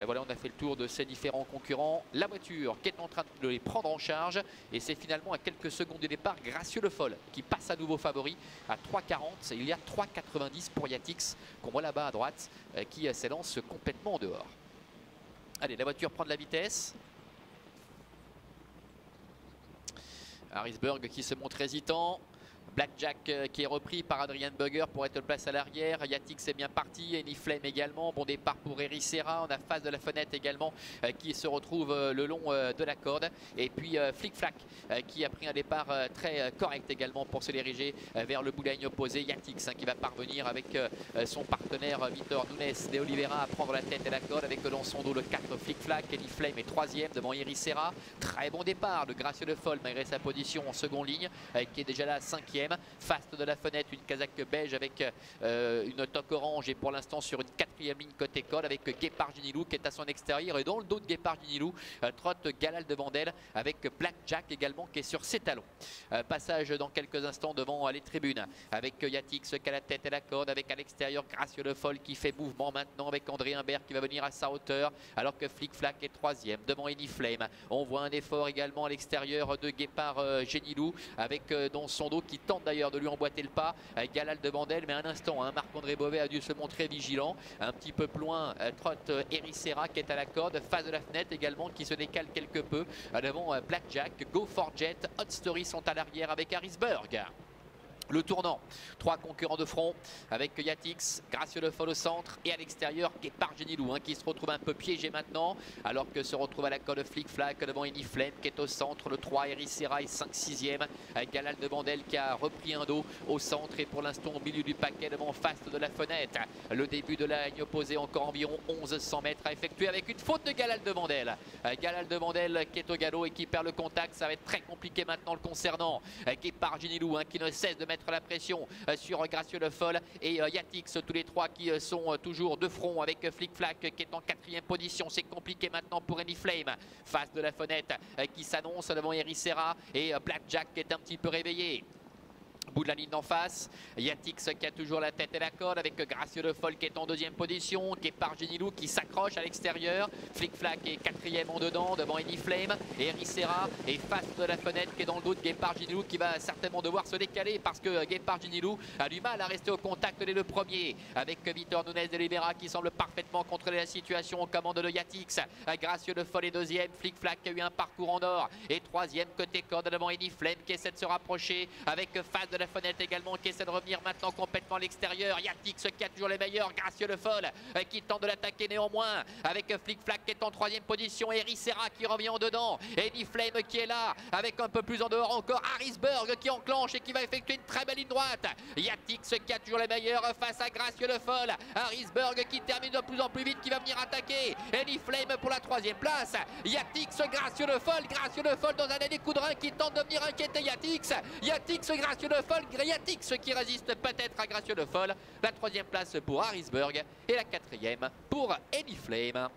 Et voilà, on a fait le tour de ces différents concurrents. La voiture qui est en train de les prendre en charge. Et c'est finalement à quelques secondes du départ Gracieux Le Foll qui passe à nouveau favori à 3,40. Il y a 3,90 pour Yatix qu'on voit là-bas à droite qui s'élance complètement en dehors. Allez, la voiture prend de la vitesse. Harrisburg qui se montre hésitant. Blackjack qui est repris par Adrian Bugger pour être place à l'arrière. Yatix est bien parti. Anyflame également. Bon départ pour Ericeira. On a face de la fenêtre également qui se retrouve le long de la corde. Et puis Flic Flac qui a pris un départ très correct également pour se diriger vers le bout de la ligne opposée. Yatix qui va parvenir avec son partenaire Vitor Nunes de Oliveira à prendre la tête et la corde avec dans son dos le 4 Flic Flac. Anyflame est troisième devant Ericeira. Très bon départ de Gracieux Le Foll malgré sa position en seconde ligne qui est déjà là cinquième. Face de la fenêtre, une casaque beige avec une toque orange et pour l'instant sur une quatrième ligne côté code avec Guépard Ginilou qui est à son extérieur et dans le dos de Guépard Ginilou trotte Galal devant d'elle avec Blackjack également qui est sur ses talons. Passage dans quelques instants devant les tribunes avec Yatix qui a la tête et la corde avec à l'extérieur Gracieux Le Foll qui fait mouvement maintenant avec André Humbert qui va venir à sa hauteur alors que Flic Flac est troisième devant Anyflame. On voit un effort également à l'extérieur de Guépard Ginilou avec dans son dos qui tente d'ailleurs de lui emboîter le pas. Galal devant d'elle, mais un instant, hein, Marc-André Beauvais a dû se montrer vigilant. Un petit peu plus loin, trotte Ericeira qui est à la corde, face de la fenêtre également qui se décale quelque peu. Devant Blackjack, Go for Jet, Hot Story sont à l'arrière avec Harrisburg. Le tournant, trois concurrents de front avec Yatix, Gracieux Le Foll au centre et à l'extérieur Guépard Ginilou qui se retrouve un peu piégé maintenant alors que se retrouve à la corde Flic Flac devant Anyflame qui est au centre, le 3 Ericeira est 5-6e, Galal devant d'elle qui a repris un dos au centre et pour l'instant au milieu du paquet devant face de la fenêtre. Le début de la ligne opposée, encore environ 1100 mètres à effectuer avec une faute de Galal devant d'elle. Galal devant d'elle qui est au galop et qui perd le contact, ça va être très compliqué maintenant le concernant. Guépard Ginilou qui ne cesse de mettre la pression sur Gracieux Le Foll et Yatix, tous les trois qui sont toujours de front avec Flic Flac qui est en quatrième position. C'est compliqué maintenant pour Anyflame face de la fenêtre qui s'annonce devant Ericeira et Blackjack qui est un petit peu réveillé. Bout de la ligne d'en face, Yatix qui a toujours la tête et la corde avec Gracieux Le Foll qui est en deuxième position, Guépard Ginilou qui s'accroche à l'extérieur, Flic Flac est quatrième en dedans devant Anyflame et Ericeira est face de la fenêtre qui est dans le dos de Guépard Ginilou qui va certainement devoir se décaler parce que Guépard Ginilou a du mal à rester au contact dès le premier avec Vitor Nunes de Oliveira qui semble parfaitement contrôler la situation aux commandes de Yatix. Gracieux Le Foll est deuxième, Flic Flac qui a eu un parcours en or et troisième côté corde devant Anyflame qui essaie de se rapprocher avec face de la fenêtre également qui essaie de revenir maintenant complètement à l'extérieur. Yatix qui a toujours les meilleurs, Gracieux Le Foll qui tente de l'attaquer néanmoins avec Flic Flac qui est en troisième position, Ericeira qui revient en dedans, Anyflame qui est là avec un peu plus en dehors encore, Harrisburg qui enclenche et qui va effectuer une très belle ligne droite. Yatix qui a toujours les meilleurs face à Gracieux Le Foll, Harrisburg qui termine de plus en plus vite, qui va venir attaquer Anyflame pour la troisième place. Yatix, Gracieux Le Foll dans un dernier coup de rein qui tente de venir inquiéter Yatix, Gracieux Le Foll, Yatix qui résiste peut-être à Gracieux Le Foll. La troisième place pour Harrisburg et la quatrième pour Anyflame.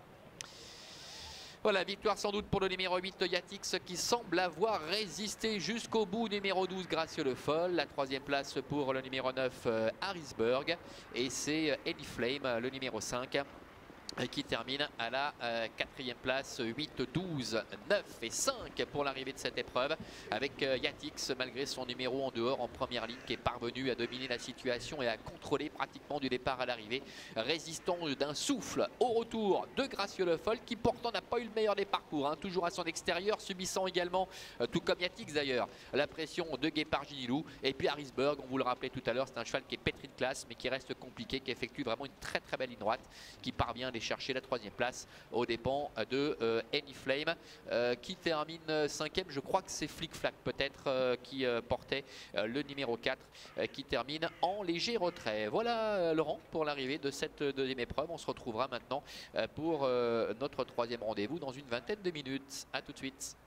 Voilà, victoire sans doute pour le numéro 8 de Yatix qui semble avoir résisté jusqu'au bout. Numéro 12 Gracieux Le Foll. La troisième place pour le numéro 9 Harrisburg. Et c'est Anyflame, le numéro 5. Qui termine à la quatrième place, 8, 12, 9 et 5 pour l'arrivée de cette épreuve avec Yatix malgré son numéro en dehors en première ligne qui est parvenu à dominer la situation et à contrôler pratiquement du départ à l'arrivée, résistant d'un souffle au retour de Gracieux Le Foll qui pourtant n'a pas eu le meilleur des parcours, toujours à son extérieur, subissant également, tout comme Yatix d'ailleurs, la pression de Guépard Ginilou. Et puis Harrisburg, on vous le rappelait tout à l'heure, c'est un cheval qui est pétri de classe mais qui reste compliqué, qui effectue vraiment une très très belle ligne droite, qui parvient à aller chercher la troisième place aux dépens de Anyflame qui termine cinquième. Je crois que c'est Flic Flac peut-être qui portait le numéro 4 qui termine en léger retrait. Voilà Laurent pour l'arrivée de cette deuxième épreuve. On se retrouvera maintenant pour notre troisième rendez-vous dans une vingtaine de minutes. A tout de suite.